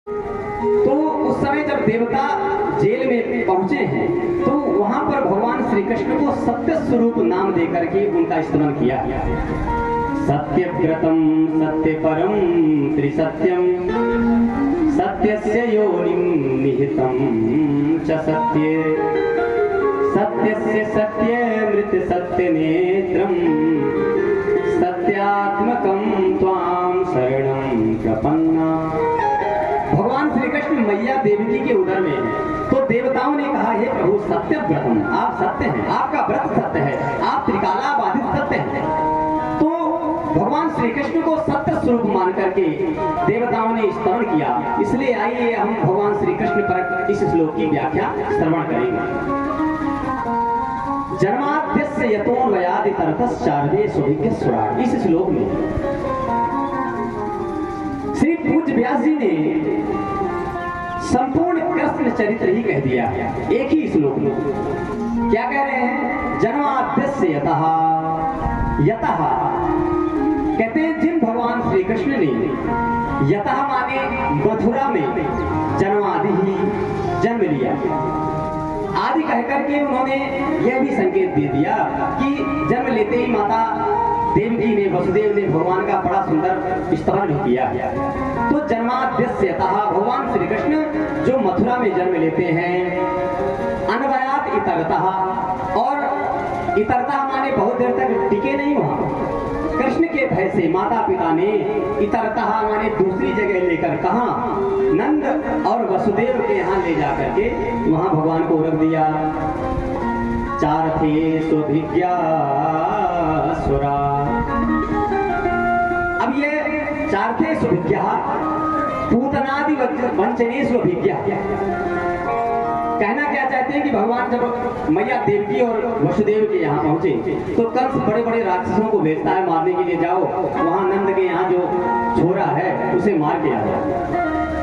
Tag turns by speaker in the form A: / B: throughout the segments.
A: तो उस समय जब देवता जेल में पहुंचे हैं तो वहां पर भगवान श्री कृष्ण को सत्य स्वरूप नाम देकर के उनका स्मरण किया। सत्यव्रतम सत्य परम त्रिसत्यम सत्यस्य योनिं निहितं च सत्ये सत्यस्य सत्यमृत सत्यनेत्रं सत्यात्मकं त्वां शरणं प्रपन्ना। भगवान श्री कृष्ण मैया देवकी के उदर में है तो देवताओं ने कहा, हे प्रभु सत्यव्रतम, आप सत्य हैं, आपका व्रत सत्य है, आप त्रिकाला बाधित सत्य हैं। तो भगवान श्री कृष्ण को सत्य स्वरूप मान करके देवताओं ने स्मरण किया। इसलिए आइए हम भगवान श्री कृष्ण पर इस श्लोक की व्याख्या श्रवण करेंगे। जन्माद्यस्य यतोऽन्वयादितरतश्चार्धे सुभिज्ञस्वराट्। इस श्लोक में श्री पूज्य व्यास जी ने संपूर्ण कृष्ण चरित्र ही कह दिया एक ही श्लोक में। क्या कह रहे हैं? जन्माद्यस्य यतः, यतः कहते हैं जिन भगवान श्री कृष्ण ने यतः माने मथुरा में जन्मादि ही जन्म लिया। आदि कहकर के उन्होंने यह भी संकेत दे दिया कि जन्म लेते ही माता देवकी ने, वसुदेव ने भगवान का बड़ा सुंदर स्तवन किया। तो जन्माद्यस्यतः भगवान श्री कृष्ण जो मथुरा में जन्म लेते हैं, अन्वयात इतरतः, और इतरतः माने बहुत देर तक टिके नहीं वहां। कृष्ण के भय से माता पिता ने इतरतः माने दूसरी जगह लेकर, कहां? नंद और वसुदेव के यहाँ ले जाकर के वहां भगवान को रख दिया। चारथे सुभिज्ञा सुरा। अब ये चारथे सुभिज्ञा पूतनादि वंचनेषु अभिज्ञा। कहना क्या चाहते हैं कि भगवान जब मैया देवकी और वसुदेव के यहाँ पहुंचे तो कंस बड़े बड़े राक्षसों को भेजता है मारने के लिए, जाओ वहां नंद के यहाँ जो छोरा है उसे मार के आ जाओ।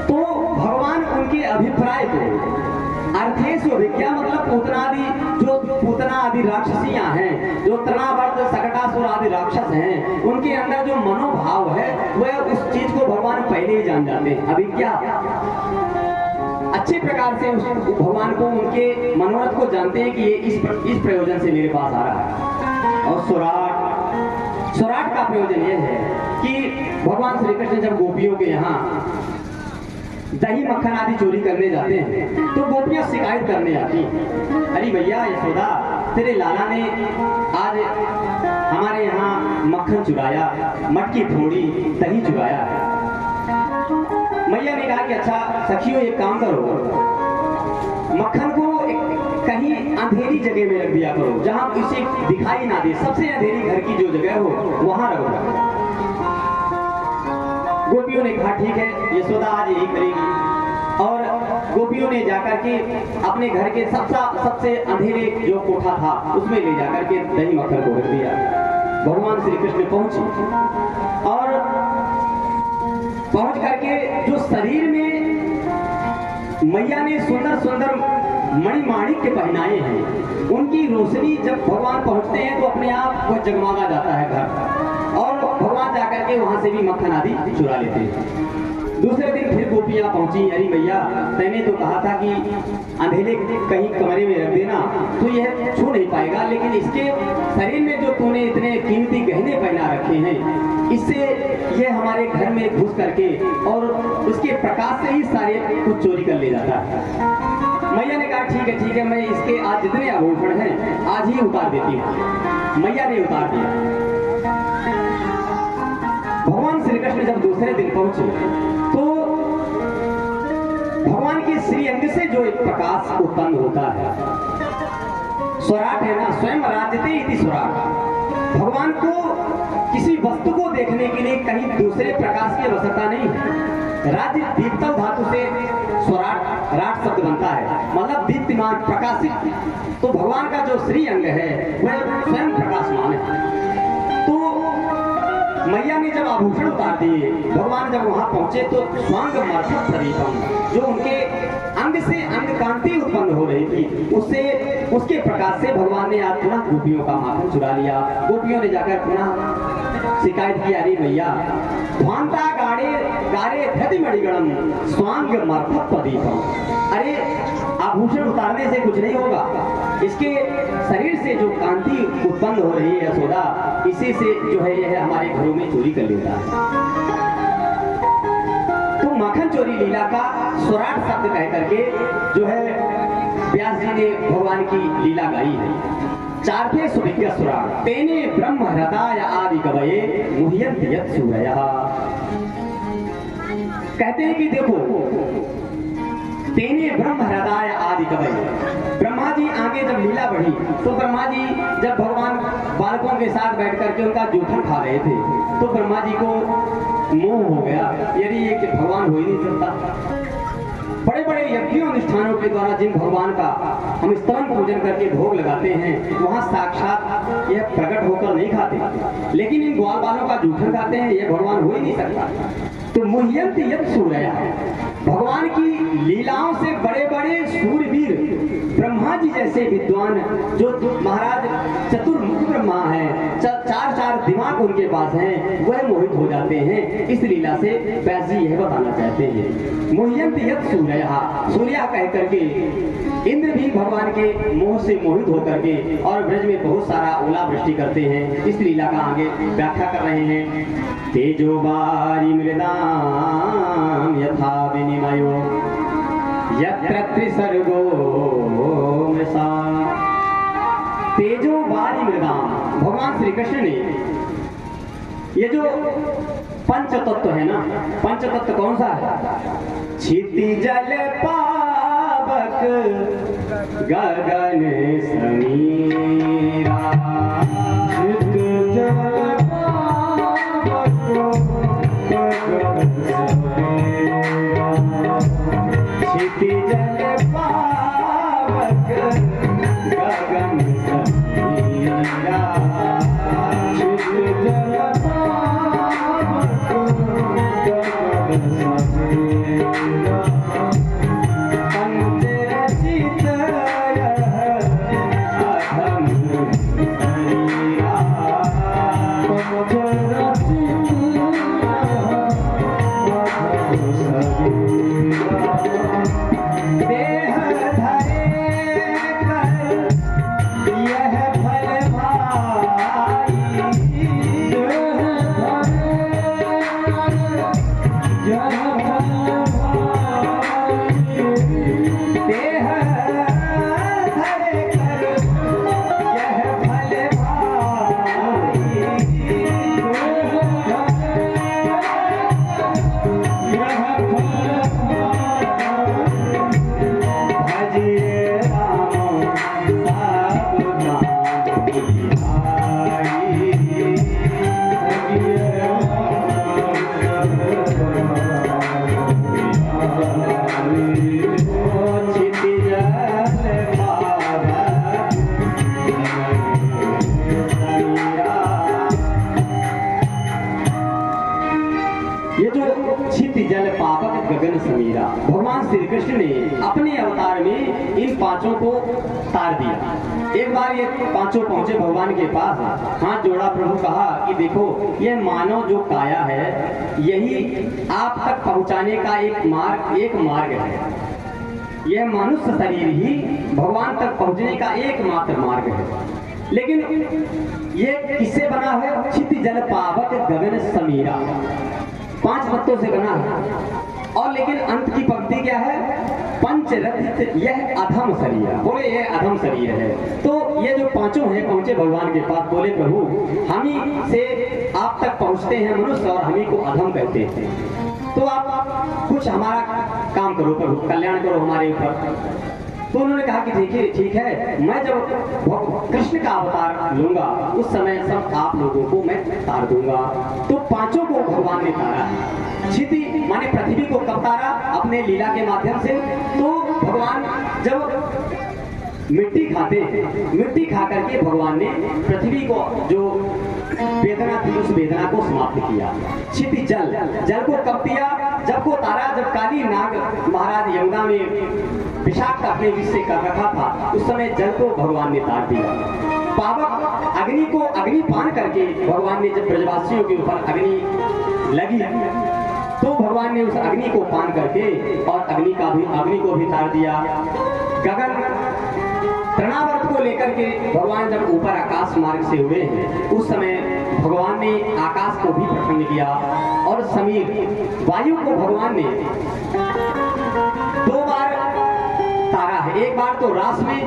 A: तो भगवान उनके अभिप्राय को अर्थेषु अभिज्ञा मतलब पूतनादि, जो पूतना आदि राक्षसियां हैं, जो तृणावर्त सकटासुर आदि राक्षस हैं, उनके अंदर जो मनोभाव है वह उस चीज को भगवान पहले ही जान जाते हैं। अभिज्ञा अच्छे प्रकार से उस भगवान को, उनके मनोरथ को जानते हैं कि ये इस प्रयोजन से मेरे पास आ रहा है। और सुराट, सुराट का प्रयोजन यह है कि भगवान श्री कृष्ण जब गोपियों के यहाँ दही मक्खन आदि चोरी करने जाते हैं तो गोपियां शिकायत करने आती, अरे भैया यशोदा, तेरे लाला ने आज हमारे यहाँ मक्खन चुराया, मटकी फोड़ी, दही चुराया। मैया ने कहा कि अच्छा सखियों एक काम करो, मक्खन को कहीं अंधेरी जगह में रख दिया करो जहां इसे दिखाई ना दे, सबसे अंधेरी घर की जो जगह हो वहां रखो। गोपियों ने कहा ठीक है, यशोदा आज यही करेगी। और गोपियों ने जाकर के अपने घर के सबसे अंधेरे जो कोठा था उसमें ले जाकर के दही मक्खन को रख दिया। भगवान श्री कृष्ण पहुंचे और पहुंच करके जो शरीर में मैया ने सुंदर सुंदर मणिमाणिक्य पहनाए हैं, उनकी रोशनी जब भगवान पहुंचते हैं तो अपने आप वो जगमगा जाता है घर, और भगवान जाकर के वहां से भी मक्खन आदि चुरा लेते हैं। दूसरे दिन फिर गोपियां पहुंची, अरे भैया तैने तो कहा था कि अंधेरे कहीं कमरे में रख देना तो यह छू नहीं पाएगा, लेकिन इसके शरीर में जो तूने इतने कीमती गहने पहना रखे हैं, इससे ये हमारे घर में घुस करके और उसके प्रकाश से ही सारे कुछ चोरी कर ले जाता है। मैया ने कहा ठीक है, मैं इसके आज जितने आभूषण हैं आज ही उतार देती हूँ। मैया ने उतार दिया। भगवान श्री कृष्ण जब दूसरे दिन पहुंचे तो भगवान के श्रीअंग से जो एक प्रकाश उत्पन्न होता है, स्वराट है ना, स्वयं राजते इति स्वराट। भगवान को किसी वस्तु को देखने के लिए कहीं दूसरे प्रकाश की आवश्यकता नहीं है। राज्य दीप्तव धातु से स्वराट राट शब्द बनता है, मतलब दीप्तिमान, प्रकाशित। तो भगवान का जो श्रीअंग है वह स्वयं प्रकाशमान है। तो मैया ने जब आभूषण उतार दिए, भगवान जब वहां पहुंचे तो स्वांग मर्फत शरीरम, जो उनके अंग से अंग कांति उत्पन्न हो रही थी, उससे उसके प्रकाश से भगवान ने आज पुनः गोपियों का माखन चुरा लिया। गोपियों ने जाकर पुनः शिकायत की, अरे भैया ध्वांता गाड़े गारे धति मणिगणम स्वांग मर्थत्वदीपम, अरे आभूषण उतारने से कुछ नहीं होगा, इसके शरीर से जो कांति उत्पन्न हो रही है यशोदा, इसी से जो है यह हमारे घरों में चोरी कर लेता है। तो माखन चोरी लीला का स्वराट शब्द कह करके जो है व्यास जी ने भगवान की लीला गाई है। चारथे सुविज्ञ स्वराट तेने ब्रह्म हृदय आदि कवये मुह्यन्ति यत् सूरयः। कहते हैं कि देखो तेने ब्रह्म हृदय आदि कवये, ब्रह्मा जी आगे जब लीला बढ़ी तो ब्रह्मा जी जब भगवान बालकों के साथ बैठ करके उनका जूठन खा रहे थे तो ब्रह्मा जी को मोह हो गया, यदि ये कि भगवान हो ही नहीं सकता। बड़े बड़े यज्ञों अनुष्ठानों के द्वारा जिन भगवान का हम स्तवन पूजन करके भोग लगाते हैं वहां साक्षात यह प्रकट होकर नहीं खाते, लेकिन इन ग्वाल बालों का जूठन खाते हैं, यह भगवान हो ही नहीं सकता। तो मुह्यन्ति यत् सूरयः, भगवान की लीलाओं से बड़े बड़े सूरवीर ब्रह्मा जी जैसे विद्वान जो महाराज चतुर्मुख ब्रह्मा है, चार चार दिमाग उनके पास हैं, वह मोहित हो जाते हैं। इस लीला से व्यास जी यह बताना चाहते हैं मुह्यन्ति यत् सूरयः, सूर्य कह करके इंद्र भी भगवान के मोह से मोहित होकर के और ब्रज में बहुत सारा ओलावृष्टि करते हैं। इस लीला का आगे व्याख्या कर रहे हैं। तेजो वारि मृदाम यथा विनिमयो यत्र त्रिसर्गो मृषा। तेजो वारि मृदाम, भगवान श्री कृष्ण ने ये जो पंच तत्व है ना, पंच तत्व कौन सा है? क्षिति जल पावक गगन समीरा, क्षिति जल पावक गगन समीरा, गगन समीरा, भगवान श्री कृष्ण ने अपने अवतार में इन पांचों को तार दिया। एक बार ये पांचों पहुंचे भगवान के पास, हाथ जोड़ा, प्रभु कहा कि देखो यह मानव जो काया है यही आप तक पहुंचाने का एक मार्ग है। यह मनुष्य शरीर ही भगवान तक पहुंचने का एकमात्र मार्ग है। लेकिन ये किससे बना है? क्षिति जल पावक गगन समीरा, पांच तत्वों से बना है। और लेकिन अंत की पंक्ति क्या है? पंचरथित यह अधम शरीर, बोले यह अधम शरीर है। तो ये जो पांचों हैं पहुंचे भगवान के पास, बोले प्रभु हम ही से आप तक पहुंचते हैं मनुष्य और हम ही को अधम कहते हैं, तो आप कुछ हमारा काम करो प्रभु, कल्याण करो हमारे ऊपर। तो उन्होंने कहा कि देखिए ठीक है, मैं जब कृष्ण का अवतार लूंगा उस समय सब आप लोगों को मैं तार दूंगा। तो पांचों को भगवान ने तारा है। क्षिति माने पृथ्वी को कब तारा? अपने लीला के माध्यम से। तो भगवान जब मिट्टी खा करके भगवान ने पृथ्वी को जो वेदना थी उस वेदना को समाप्त किया। क्षिति जल को कब दिया? जब को तारा, जब काली नाग महाराज यमुना में विषाक्त अपने विष से कर रखा था, उस समय जल को भगवान ने तार दिया। पावक अग्नि को अग्निपान करके भगवान ने जब ब्रजवासियों के ऊपर अग्नि लगी तो भगवान ने उस अग्नि को पान करके और अग्नि को भी तार दिया। गगन तृणावर्त को लेकर के भगवान जब ऊपर आकाश मार्ग से हुए हैं, उस समय भगवान ने आकाश को भी प्रसन्न किया। और समीर वायु को भगवान ने 2 बार तारा है, एक बार तो रास में,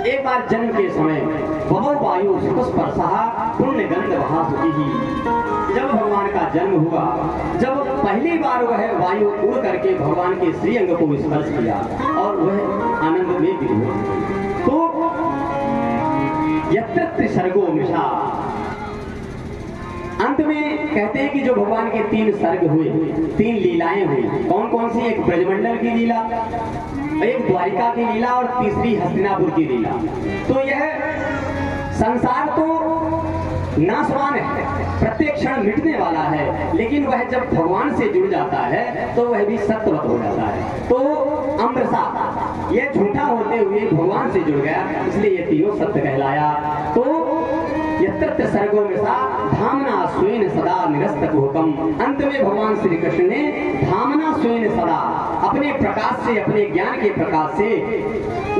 A: एक बार जन्म के समय। बहु वायु सुखस्पर्शा पुण्य गंध वहां ही। जब भगवान का जन्म हुआ, जब पहली बार वह वायु उड़ करके भगवान के श्रीअंग को स्पर्श किया और वह आनंद में विलीन हो गई। तो यत्र त्रिसर्गो मृषा, अंत में कहते हैं कि जो भगवान के 3 सर्ग हुए, 3 लीलाएं हुई। कौन कौन सी? एक ब्रजमंडल की लीला, एक द्वारिका की लीला और तीसरी हस्तिनापुर की लीला। तो यह संसार तो नाशवान है, प्रत्येक क्षण मिटने वाला है, लेकिन वह जब भगवान से जुड़ जाता है तो वह भी सत्यवत हो जाता है। तो अमृषा, यह झूठा होते हुए भगवान से जुड़ गया, इसलिए ये तीनों सत्य कहलाया। तो यत्र सर्गो मृषा धामना स्वेन सदा निरस्त कुहकम। अंत में भगवान श्री कृष्ण ने धामना स्वेन सदा, अपने प्रकाश से, अपने ज्ञान के प्रकाश से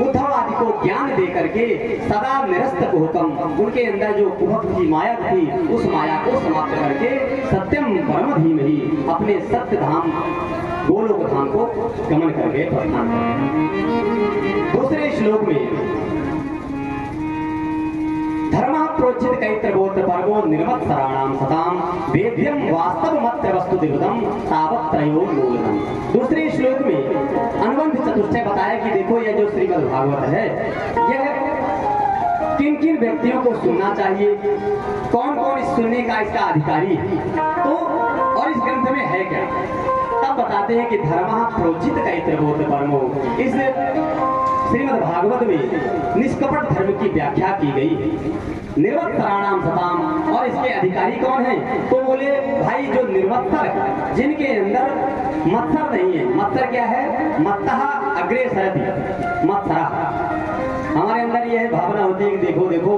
A: उद्धव आदि को ज्ञान दे करके सदा निरस्त कुहकम, उनके अंदर जो कुहक की माया थी उस माया को समाप्त करके सत्यम परम धीमहि अपने सत्य धाम गोलोक धाम को गमन करके प्रस्थान करते। दूसरे श्लोक में धर्म प्रोचित कैत्रबोध पर्वो निर्मत्सराणाम सताम वेद्यम वास्तव मत्र वस्तु दिवदम तावत त्रयो मूलम। दूसरे श्लोक में अनुबंध चतुष्टय बताया कि देखो यह जो श्रीमद् भागवत है, यह किन किन व्यक्तियों को सुनना चाहिए, कौन कौन इस सुनने का इसका अधिकारी है, तो और इस ग्रंथ में है क्या। तब बताते हैं कि धर्म प्रोचित कैत्रबोध पर्वो, इस श्रीमद् भागवत में निष्कपट धर्म की व्याख्या की गई है। निर्वत्सराणाम सताम, और इसके अधिकारी कौन हैं? तो बोले भाई जो निर्वत्सर है, जिनके अंदर मत्सर नहीं है। मत्सर क्या है? मत्तः अग्रे सरति मत्सरा। हमारे अंदर यह भावना होती है कि देखो देखो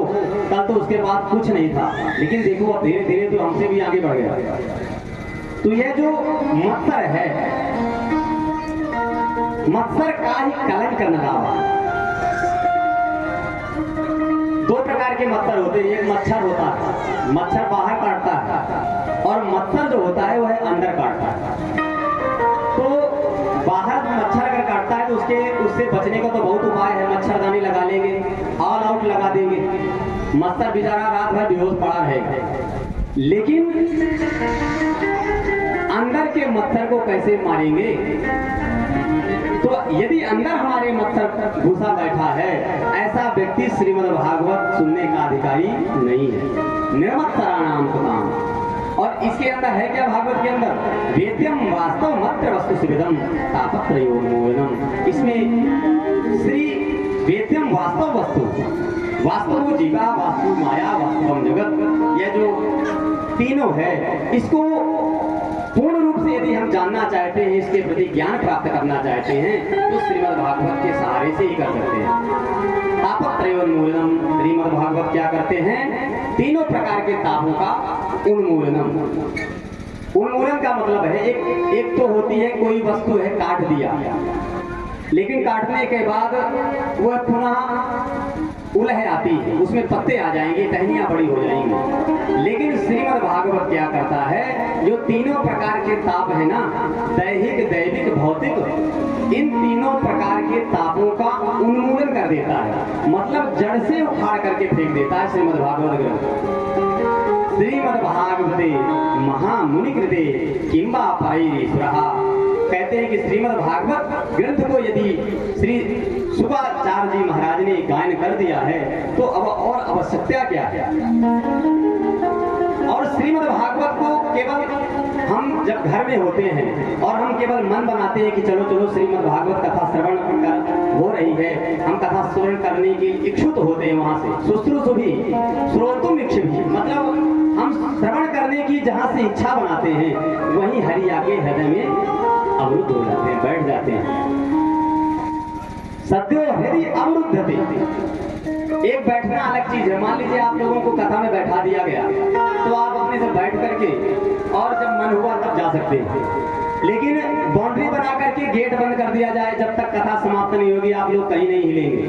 A: कल तो उसके पास कुछ नहीं था, लेकिन देखो अब धीरे धीरे तो हमसे भी आगे बढ़ गया। तो यह जो मत्सर है, मत्सर का ही कलंक करना दावा। 2 प्रकार के मत्सर होते हैं। एक मच्छर होता है, मच्छर बाहर काटता है, और मत्सर जो होता है वह अंदर काटता है। तो बाहर मच्छर अगर काटता है तो उससे बचने का तो बहुत उपाय है। मच्छरदानी लगा लेंगे, ऑल आउट लगा देंगे, मच्छर बेचारा रात भर बेहोश पड़ा रहेगा। लेकिन अंदर के मच्छर को कैसे मारेंगे? तो यदि अंदर हमारे मत्सर घुसा बैठा है, ऐसा व्यक्ति श्रीमद् भागवत सुनने का अधिकारी नहीं है। निर्मत्सराणाम सताम, और इसके अंदर है क्या? भागवत के अंदर वेद्यम वास्तव मत्र वस्तु सुविधम तापत्रयोन्मूलनम। इसमें श्री वेद्यम वास्तव वस्तु, वास्तव जीवा, वास्तु माया, वास्तव जगत, यह जो तीनों है, इसको पूर्ण रूप से यदि हम जानना चाहते हैं, इसके प्रति ज्ञान प्राप्त करना चाहते हैं, तो श्रीमद् भागवत के सहारे से ही कर सकते हैं। तापत्रयोन्मूलनम, श्रीमद् भागवत क्या करते हैं? तीनों प्रकार के तापों का उन्मूलनम। उन्मूलन का मतलब है एक तो होती है कोई वस्तु है काट दिया, लेकिन काटने के बाद वह पुनः उलह आती है, उसमें पत्ते आ जाएंगे, टहनियां बड़ी हो जाएंगी। लेकिन श्रीमद् भागवत क्या करता है? जो तीनों प्रकार के ताप है ना, दैहिक, दैविक, भौतिक, इन तीनों प्रकार के तापों का उन्मूलन कर देता है, मतलब जड़ से उखाड़ करके फेंक देता है। श्रीमद् भागवत ग्रंथ श्रीमद् भागवते महामुनि कृते किंबा परैरीश्वरः, कहते हैं कि श्रीमद् भागवत ग्रंथ को यदि श्री शुकाचार्य जी महाराज ने गायन कर दिया है तो अब और आवश्यकता क्या है? और श्रीमद् भागवत को केवल हम जब घर में होते हैं और हम केवल मन बनाते हैं कि चलो चलो श्रीमद् भागवत कथा श्रवण हो रही है, हम कथा श्रवण करने के इच्छुक होते हैं वहां से, शुश्रूषु भी श्रोतुम इच्छुक भी, मतलब हम श्रवण करने की जहां से इच्छा बनाते हैं वहीं हरि आके हृदय में अवरुद्ध हो जाते हैं, बैठ जाते हैं। सत्यो हृदय अवरुद्ध थे। एक बैठना अलग चीज है। मान लीजिए आप लोगों को कथा में बैठा दिया गया तो आप अपने से बैठ करके और जब मन हुआ तब जा सकते हैं, लेकिन बाउंड्री बना करके गेट बंद कर दिया जाए, जब तक कथा समाप्त नहीं होगी आप लोग कहीं नहीं हिलेंगे,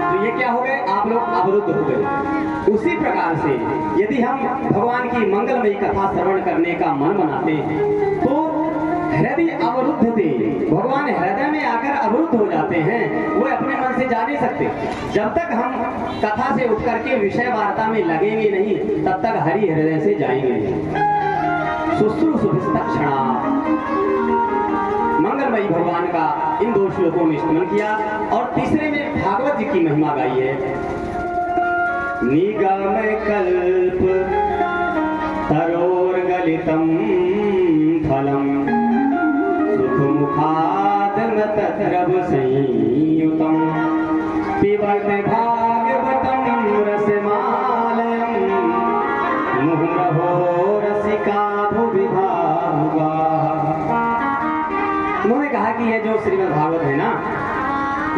A: तो ये क्या हो गए, आप लोग अवरुद्ध हो गए। उसी प्रकार से यदि हम भगवान की मंगलमयी कथा श्रवण करने का मन बनाते हैं तो हृदय अवरुद्ध थे, भगवान हृदय में आकर अवरुद्ध हो जाते हैं, वो अपने मन से जा नहीं सकते। जब तक हम कथा से उठ करके विषय वार्ता में लगेंगे नहीं तब तक हरि हृदय से जाएंगे नहीं। शुश्रूषुभिस्तक्षणा, मंगलमयी भगवान का इन 2 श्लोकों में स्तुति किया और तीसरे में भागवत जी की महिमा गाई है। निगम कल्प तरोर्गलितम फलम मुखादमतद्रव संयुतम पिबत भागवतम रसमालयम मुहुरहो रसिका भुवि भावुका। उन्होंने कहा कि यह जो श्रीमद् भागवत है ना,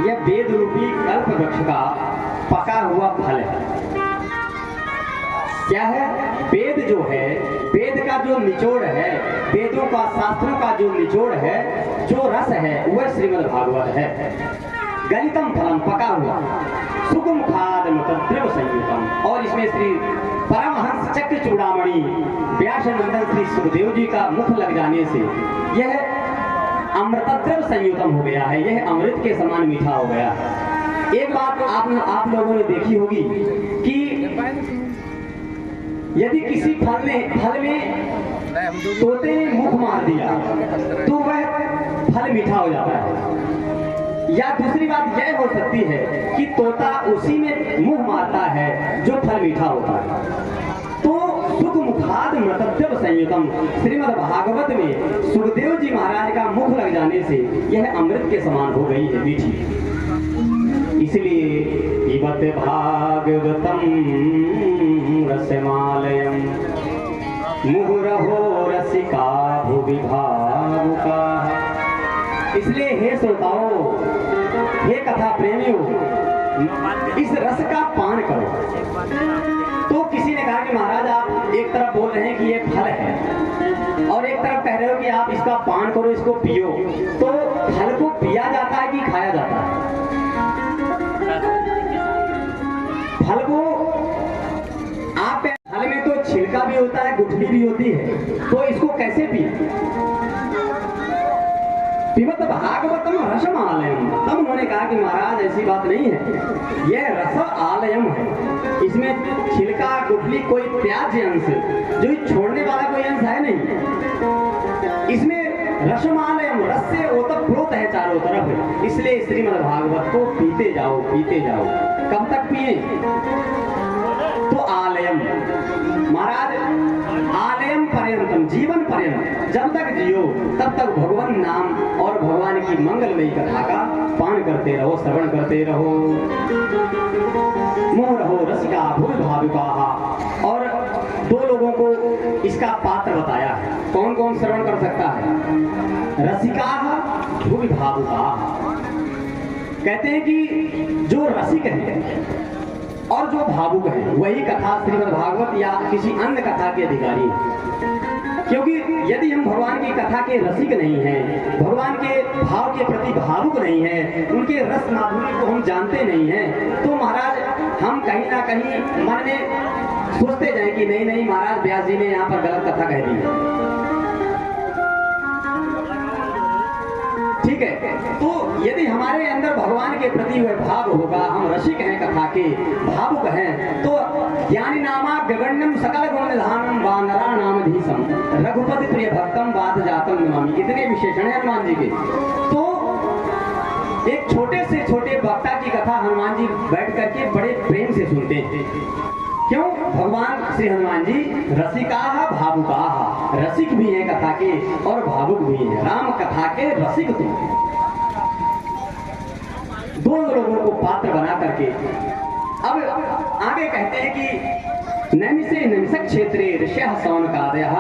A: यह वेद रूपी कल्प वृक्ष का पका हुआ फल है। क्या है? वेद जो है, वेद का जो निचोड़ है, वेदों का शास्त्रों का जो निचोड़ है, जो रस है, वह श्रीमद् भागवत है। गलितम फलम, पका हुआ, सुकुम खादम तद्रव संयुतम, और इसमें श्री परमहंस चक्र चूड़ामणि व्यास नंदन श्री सुखदेव जी का मुख लग जाने से यह अमृतद्रव संयुतम हो गया है, यह अमृत के समान मीठा हो गया है। एक बात आप लोगों ने देखी होगी कि यदि किसी फल में तोते ने मुख मार दिया तो वह फल मीठा हो जाता है। या दूसरी बात यह हो सकती है कि तोता उसी में मुंह मारता है जो फल मीठा होता है। तो सुख मुखाद मृतद्रव संयुतम, श्रीमद् भागवत में सुखदेव जी महाराज का मुख लग जाने से यह अमृत के समान हो गई है, मीठी। इसलिए पिबत भागवतम रसमालयम मुहुरहो रसिका भुवि भावुका। इसलिए हे श्रोताओं, हे कथा प्रेमियों, इस रस का पान करो। तो किसी ने कहा कि महाराज आप एक तरफ बोल रहे हैं कि ये फल है और एक तरफ कह रहे हो कि आप इसका पान करो, इसको पियो, तो फल को पिया जाता है कि खाया जाता है? फल को आप, फल में तो छिलका भी होता है, गुठली भी होती है, तो इसको कैसे पिए? पिबत भागवतम रसम आलयम। तब उन्होंने कहा कि महाराज ऐसी बात नहीं है, यह रस आलयम है, इसमें छिलका गुठली कोई त्याज्य अंश जो छोड़ने वाला कोई अंश है नहीं, इसमें रसमालयम, रस से ओतप्रोत है चारों तरफ। इसलिए श्रीमद् भागवत को पीते जाओ, पीते जाओ। कब तक पिए? तो आलयम, महाराज आलयम पर्यंतम, जीवन पर्यंत, जब तक जियो तब तक भगवान नाम और भगवान की मंगलमयी कथा का पान करते रहो, श्रवण करते रहो। मोह रहो रसिका भुवि भावुका। और 2 लोगों को इसका पात्र बताया है, कौन कौन श्रवण कर सकता है? रसिका भुवि भावुका। कहते हैं कि जो रसिक है और जो भावुक है वही कथा श्रीमद् भागवत या किसी अन्य कथा के अधिकारी है। क्योंकि यदि हम भगवान की कथा के रसिक नहीं हैं, भगवान के भाव के प्रति भावुक नहीं हैं, उनके रस माधुर्य को हम जानते नहीं हैं, तो महाराज हम कहीं ना कहीं मन में सोचते जाएं कि नहीं नहीं महाराज व्यास जी ने यहाँ पर गलत कथा कह दी है। ठीक है, तो यदि हमारे अंदर भगवान के प्रति वह भाव होगा, हम रसिक हैं, कथा के भावुक हैं, तो ज्ञानी नामा गगण्यम सकल गुण निधानम वानरा नामधीशम रघुपति प्रिय भक्तम बात जातम नमामि। इतने विशेषण है हनुमान जी के। तो एक छोटे से छोटे वक्ता की कथा हनुमान जी बैठ करके बड़े प्रेम से सुनते हैं। क्यों? भगवान श्री हनुमान जी रसिका भावुका, रसिक भी हैं कथा के और भावुक भी हैं। राम कथा के रसिक तो दो लोगों को पात्र बना करके अब आगे कहते हैं कि नैमिषे नैमिषक क्षेत्रे ऋषयः शौनकादयः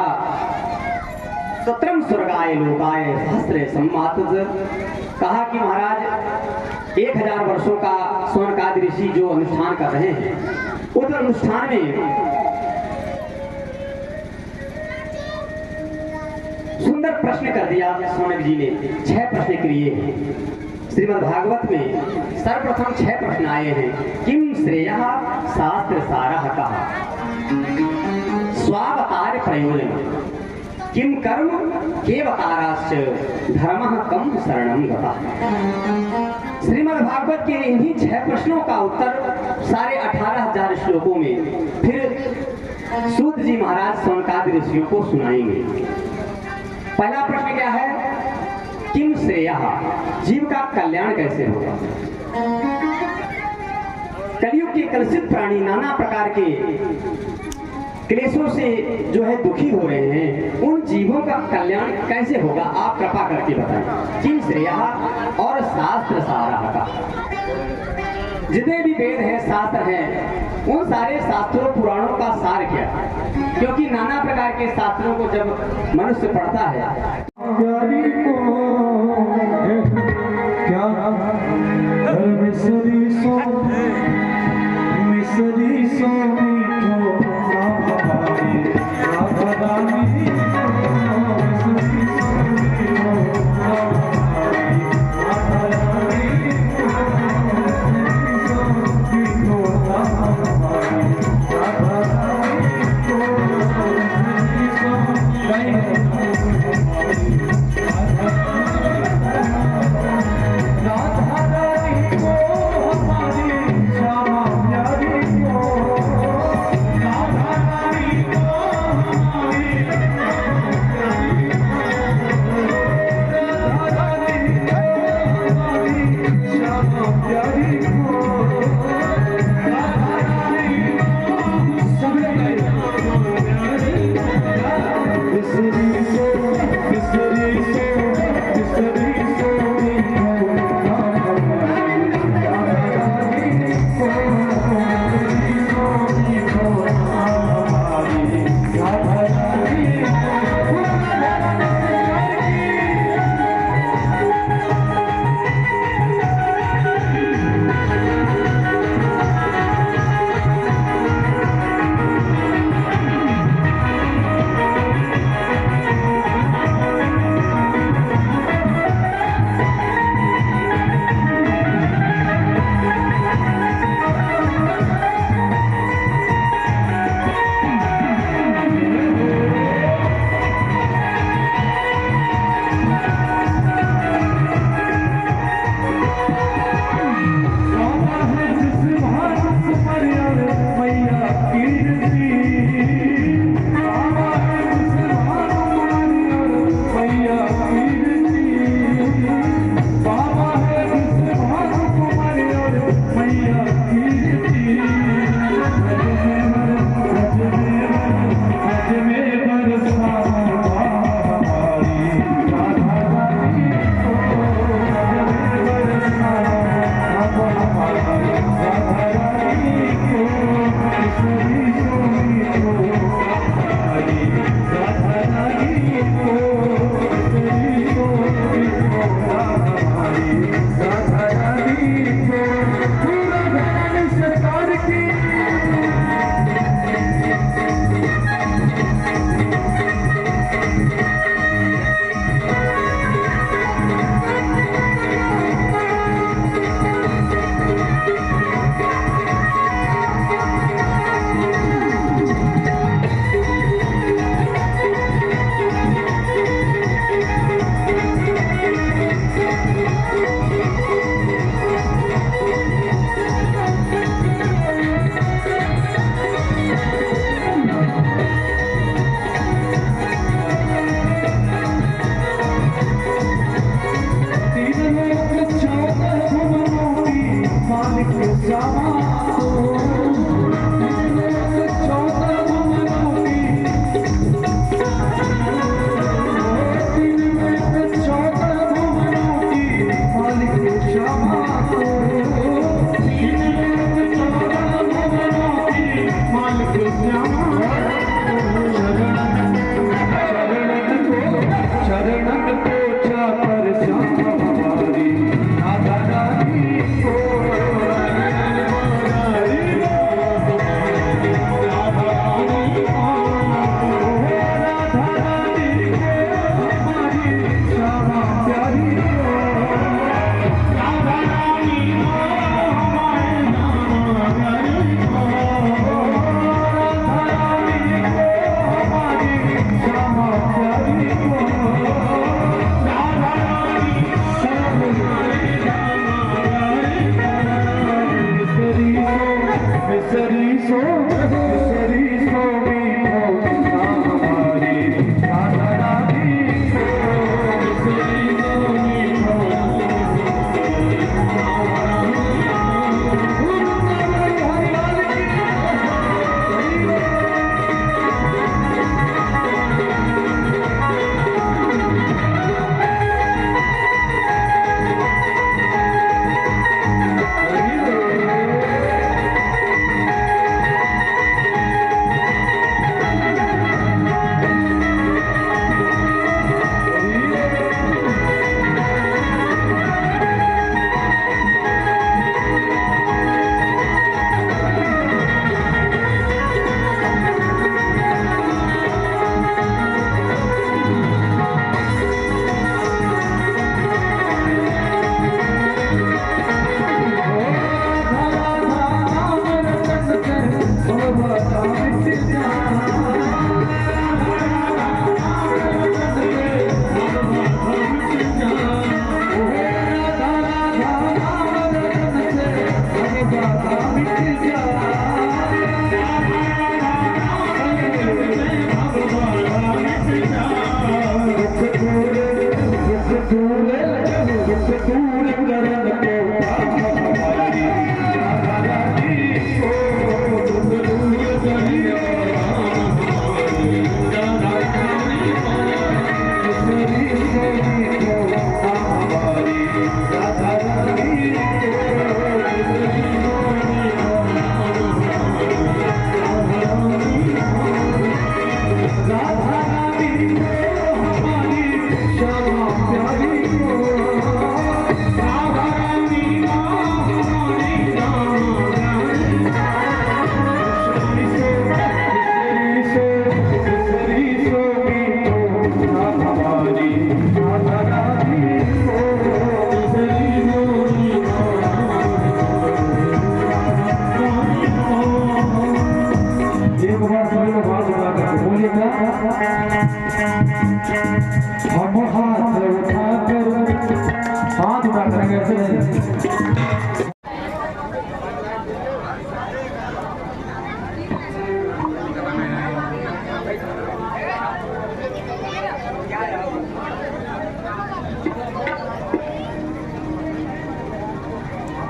A: सत्रम स्वर्गाय लोकाय सहस्रे सम्मातुज। कहा कि महाराज 1000 वर्षों का शौनकादि ऋषि जो अनुष्ठान कर रहे हैं, उस अनुष्ठान में सुंदर प्रश्न कर दिया शौनक जी ने। 6 प्रश्न किए हैं। श्रीमद् भागवत में सर्वप्रथम 6 प्रश्न आए हैं। किम श्रेयः शास्त्र सारः कहा, स्वावतार प्रयोजन, किम कर्म केवताराश्च धर्मः कम शरणं गतः। श्रीमद् भागवत के इन्हीं 6 प्रश्नों का उत्तर सारे 18,000 श्लोकों में फिर सूत जी महाराज शौनकादि ऋषियों को सुनाएंगे। पहला प्रश्न क्या है, किम श्रेयः, जीव का कल्याण कैसे होगा। कलयुग के कलुषित प्राणी नाना प्रकार के क्लेशों से जो है दुखी हो रहे हैं, उन जीवों का कल्याण कैसे होगा, आप कृपा करके बताएं। किम श्रेयः और शास्त्र सारः का, जितने भी वेद हैं, शास्त्र हैं, उन सारे शास्त्रों पुराणों का सार क्या, क्योंकि नाना प्रकार के शास्त्रों को जब मनुष्य पढ़ता है
B: Thank you.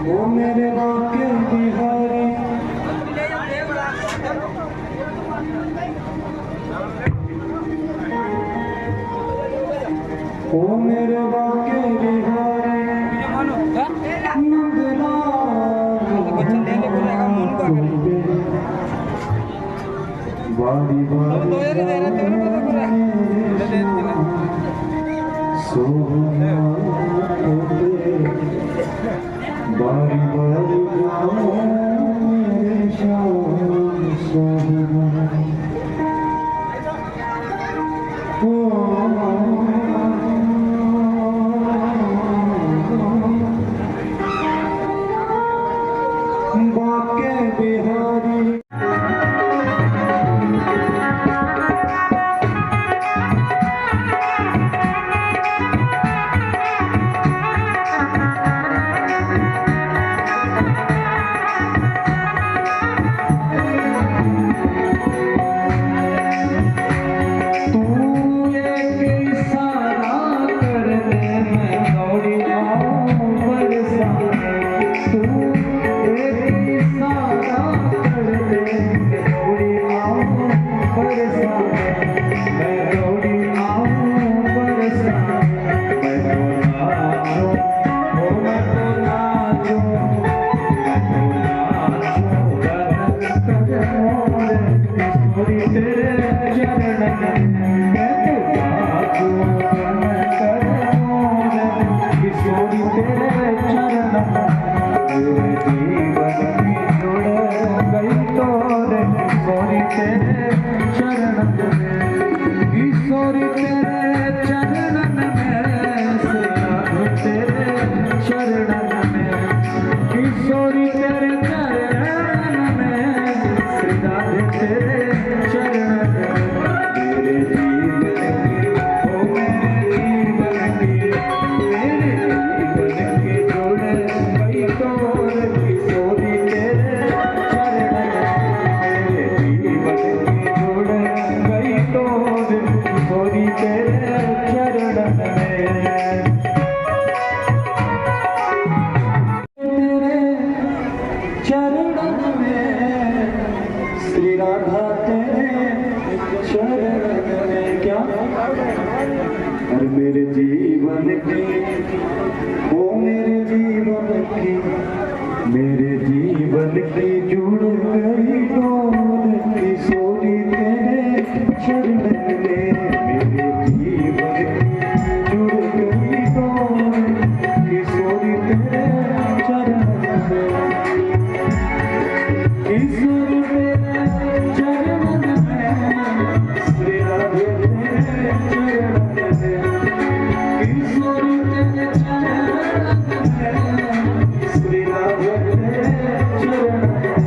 B: ओ मेरे बाके बिहारी ओ मेरे बाके बिहारी बारी सोहना बारी बारी मेरे शाम सोहना बाके बिहारी मेरे जीवन की ओ मेरे जीवन की मेरे जीवन की जुड़ गई डोर की सोरी तेरे चरण में मेरे जीवन की जुड़ गई डोर की सोरी तेरे चरण में ईश्वर तेरे चरण में श्री राधे तेरे चरण में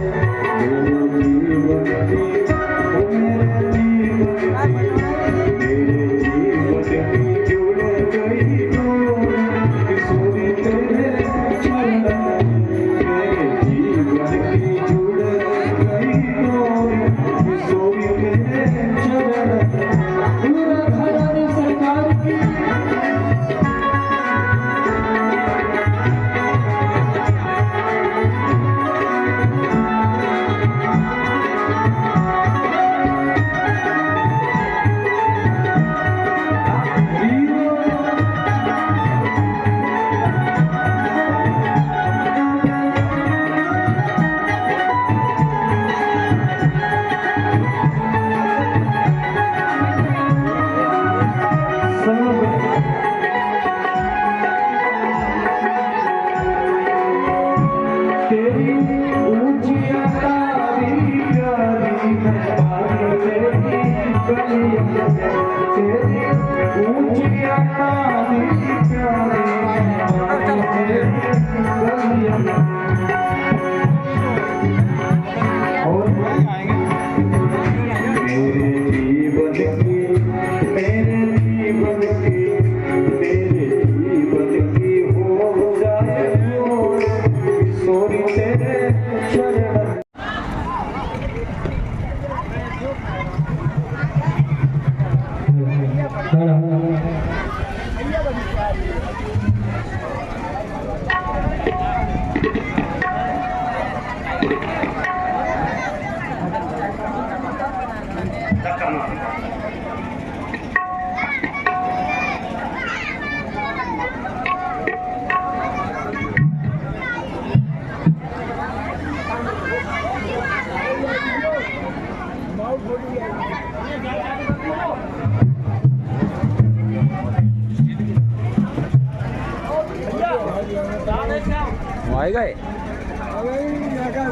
C: वहाँ गए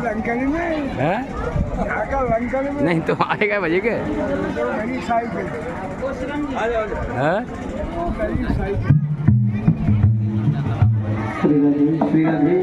B: लंकन में
C: हैं?
B: लंकन में
C: नहीं तो आए गए बजे के
B: मेरी साइकिल
C: हैं?
B: मेरी साइकिल
A: श्री राधे